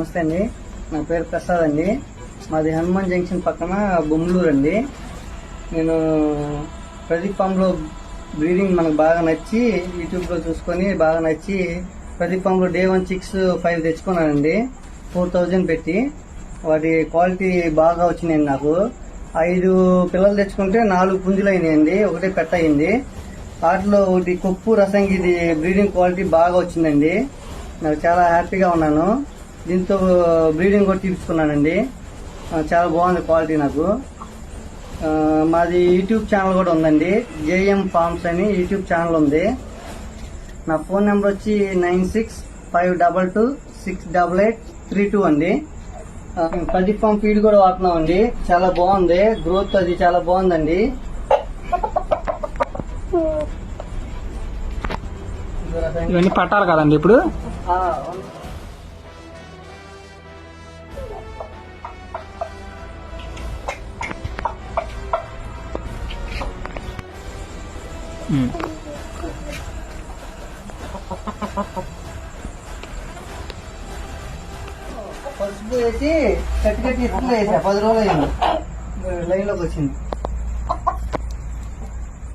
నమస్తే అండి, నా పేరు ప్రసాద్ అండి. మాది హనుమాన్ జంక్షన్ పక్కన బొమ్మలూరు అండి. నేను ప్రదీప్ ఫామ్లో బ్రీడింగ్ మనకు బాగా నచ్చి యూట్యూబ్లో చూసుకొని బాగా నచ్చి ప్రదీప్ ఫామ్లో డే 1 chicks 5 తెచ్చుకున్నానండి. 4000 పెట్టి. వాటి క్వాలిటీ బాగా వచ్చినాయండి. నాకు 5 పిల్లలు తెచ్చుకుంటే 4 పుంజులు అయినాయండి, ఒకటే పెట్ట అయింది. వాటిలో ఒకటి కొప్పు రసంగి, ఇది బ్రీడింగ్ క్వాలిటీ బాగా వచ్చిందండి. నాకు చాలా హ్యాపీగా ఉన్నాను. దీంతో బ్రీడింగ్ కూడా తీర్చుకున్నానండి. చాలా బాగుంది క్వాలిటీ నాకు. మాది యూట్యూబ్ ఛానల్ కూడా ఉందండి, జేఎం ఫార్మ్స్ అని యూట్యూబ్ ఛానల్ ఉంది. నా ఫోన్ నెంబర్ వచ్చి 9652268832 అండి. ప్రదీప్ ఫామ్ ఫీడ్ కూడా వాడుతున్నామండి, చాలా బాగుంది. గ్రోత్ అది చాలా బాగుందండి. ఇవన్నీ పట్టాలి కదండి ఇప్పుడు. పసుపు వేసి కట్టి ఇసుకలో వేసా, 10 రోజులు అయింది, లైన్ లోకి వచ్చింది.